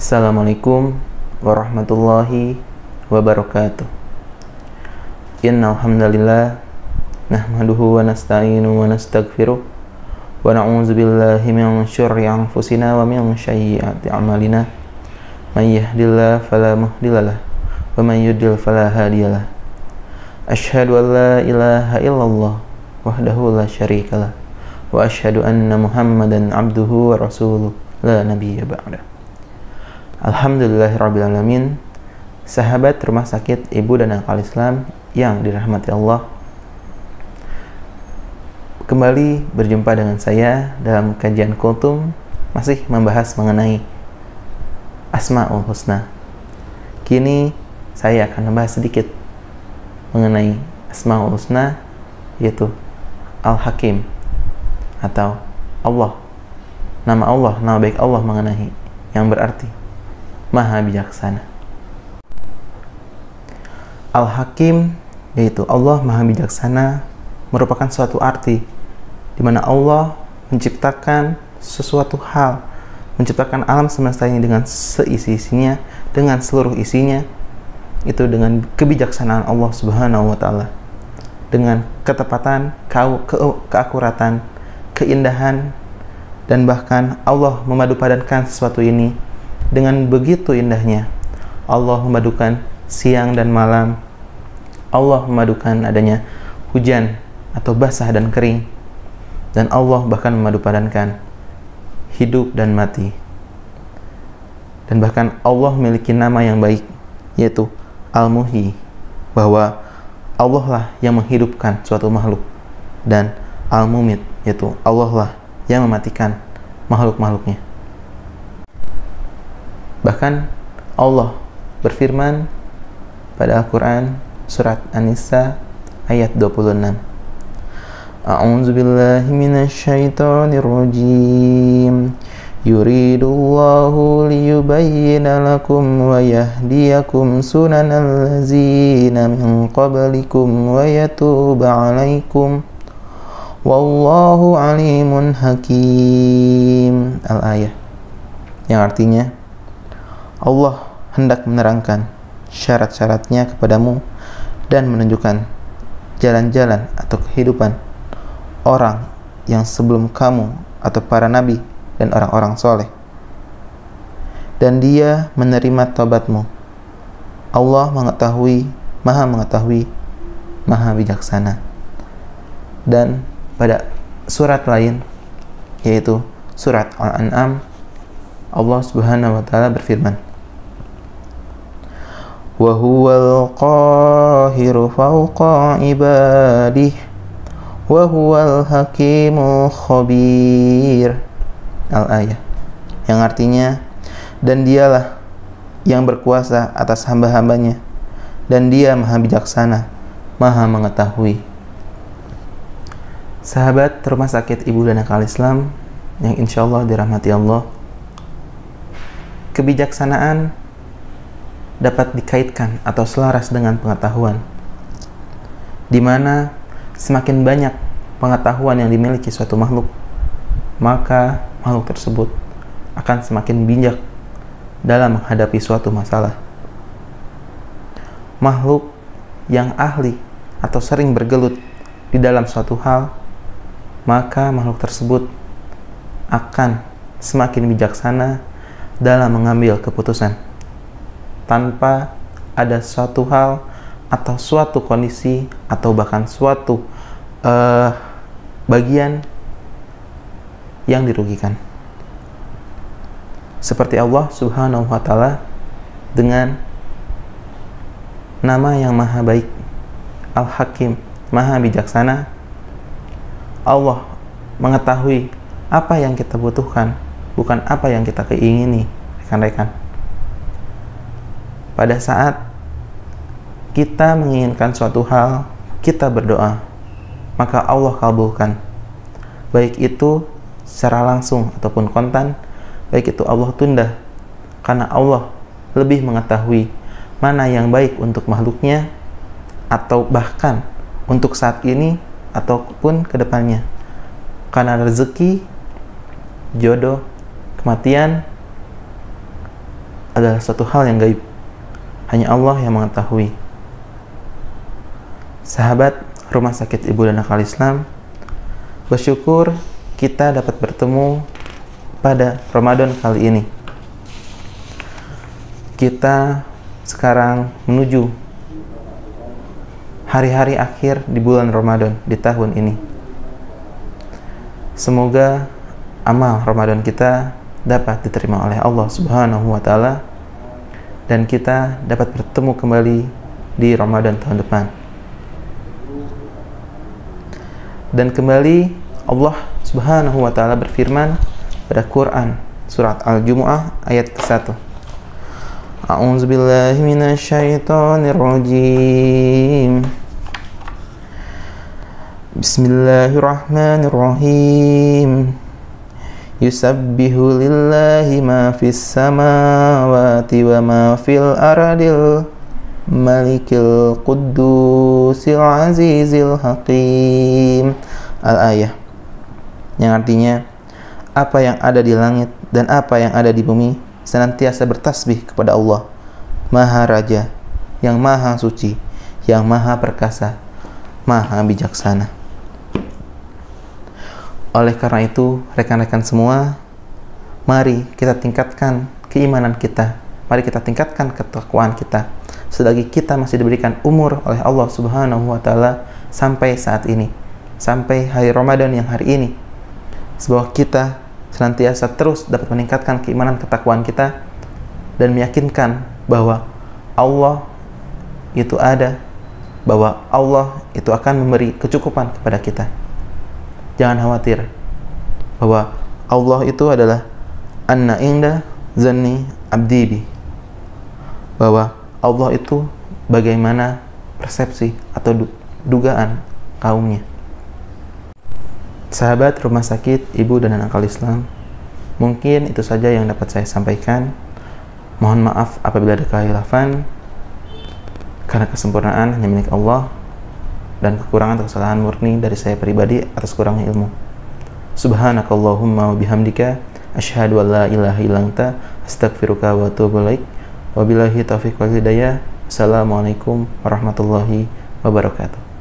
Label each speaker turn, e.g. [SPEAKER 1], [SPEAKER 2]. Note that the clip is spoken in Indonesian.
[SPEAKER 1] Assalamualaikum warahmatullahi wabarakatuh. Innal hamdalillah nahmaduhu wa nasta'inu wa nastaghfiruh wa na'udzu billahi min syurri anfusina wa min sayyiati a'malina. May yahdihillahu fala mudhillalah wa may yudlil fala hadiyalah. Asyhadu an la ilaha illallah wahdahu la syarikalah wa asyhadu anna Muhammadan abduhu wa rasuluh la nabiyya ba'dah. Alhamdulillahirrabbilalamin. Sahabat rumah sakit Ibu dan Akal Islam yang dirahmati Allah, kembali berjumpa dengan saya dalam kajian kultum, masih membahas mengenai Asmaul Husna. Kini saya akan membahas sedikit mengenai Asmaul Husna, yaitu Al-Hakim atau Allah. Nama baik Allah mengenai yang berarti Maha Bijaksana. Al-Hakim, yaitu Allah Maha Bijaksana, merupakan suatu arti di mana Allah menciptakan sesuatu hal, menciptakan alam semesta ini dengan seisi-isinya, dengan seluruh isinya, itu dengan kebijaksanaan Allah Subhanahu wa Ta'ala, dengan ketepatan, keakuratan, keindahan, dan bahkan Allah memadupadankan sesuatu ini dengan begitu indahnya. Allah memadukan siang dan malam. Allah memadukan adanya hujan atau basah dan kering. Dan Allah bahkan memadupadankan hidup dan mati. Dan bahkan Allah memiliki nama yang baik, yaitu Al-Muhyi, bahwa Allah lah yang menghidupkan suatu makhluk. Dan Al-Mumit, yaitu Allah lah yang mematikan makhluk-makhluknya. Bahkan Allah berfirman pada Al-Quran surat An-Nisa ayat 26. A'udzu billahi minasyaitonir rajim. Yuridullahu liyubayyina lakum wa yahdiyakum sunanal ladzina min qablikum wa yatuba 'alaikum. Wallahu alimun hakim. Al-ayah, yang artinya Allah hendak menerangkan syarat-syaratnya kepadamu dan menunjukkan jalan-jalan atau kehidupan orang yang sebelum kamu atau para nabi dan orang-orang soleh, dan Dia menerima taubatmu. Allah mengetahui, maha bijaksana. Dan pada surat lain, yaitu surat Al-An'am, Allah Subhanahu wa Ta'ala berfirman, wa huwal qahiru fawqa ibadih wa huwal hakimul khabir. Al-ayah, yang artinya, dan Dialah yang berkuasa atas hamba-hambanya, dan Dia maha bijaksana, maha mengetahui. Sahabat rumah sakit Ibu dan Akal Islam yang insya Allah dirahmati Allah, kebijaksanaan dapat dikaitkan atau selaras dengan pengetahuan, di mana semakin banyak pengetahuan yang dimiliki suatu makhluk, maka makhluk tersebut akan semakin bijak dalam menghadapi suatu masalah. Makhluk yang ahli atau sering bergelut di dalam suatu hal, maka makhluk tersebut akan semakin bijaksana dalam mengambil keputusan tanpa ada suatu hal atau suatu kondisi atau bahkan suatu bagian yang dirugikan. Seperti Allah Subhanahu wa Ta'ala dengan nama yang maha baik, Al-Hakim, maha bijaksana. Allah mengetahui apa yang kita butuhkan, bukan apa yang kita keingini, rekan-rekan. Pada saat kita menginginkan suatu hal, kita berdoa, maka Allah kabulkan. Baik itu secara langsung ataupun kontan, baik itu Allah tunda, karena Allah lebih mengetahui mana yang baik untuk makhluknya, atau bahkan untuk saat ini ataupun kedepannya. Karena rezeki, jodoh, kematian, adalah suatu hal yang gaib. Hanya Allah yang mengetahui. Sahabat Rumah Sakit Ibu dan Akal Islam, bersyukur kita dapat bertemu pada Ramadan kali ini. Kita sekarang menuju hari-hari akhir di bulan Ramadan di tahun ini. Semoga amal Ramadan kita dapat diterima oleh Allah Subhanahu wa Ta'ala, dan kita dapat bertemu kembali di Ramadan tahun depan. Dan kembali Allah Subhanahu wa Ta'ala berfirman pada Quran surat Al-Jumu'ah ayat ke-1. A'udzu billahi minasyaitonir rajim. Bismillahirrahmanirrahim. Yusabbihu lillahi ma fis samawati wa ma fil ardil malikil quddusil azizil hakim. Al-ayah, yang artinya apa yang ada di langit dan apa yang ada di bumi senantiasa bertasbih kepada Allah, Maha Raja, yang Maha Suci, yang Maha Perkasa, Maha Bijaksana. Oleh karena itu, rekan-rekan semua, mari kita tingkatkan keimanan kita, mari kita tingkatkan ketakwaan kita, selagi kita masih diberikan umur oleh Allah Subhanahu wa Ta'ala sampai saat ini, sampai hari Ramadan yang hari ini, semoga kita senantiasa terus dapat meningkatkan keimanan ketakwaan kita dan meyakinkan bahwa Allah itu ada, bahwa Allah itu akan memberi kecukupan kepada kita. Jangan khawatir bahwa Allah itu adalah anna inda zanni abdi bi, bahwa Allah itu bagaimana persepsi atau dugaan kaumnya. Sahabat Rumah Sakit Ibu dan Anak Islam, mungkin itu saja yang dapat saya sampaikan. Mohon maaf apabila ada kehilafan, karena kesempurnaan hanya milik Allah, dan kekurangan atau kesalahan murni dari saya pribadi atas kurangnya ilmu. Subhanakallahumma wa bihamdika asyhadu an la ilaha illa anta astaghfiruka wa atubu ilaik. Wabillahi taufiq wal hidayah. Assalamualaikum warahmatullahi wabarakatuh.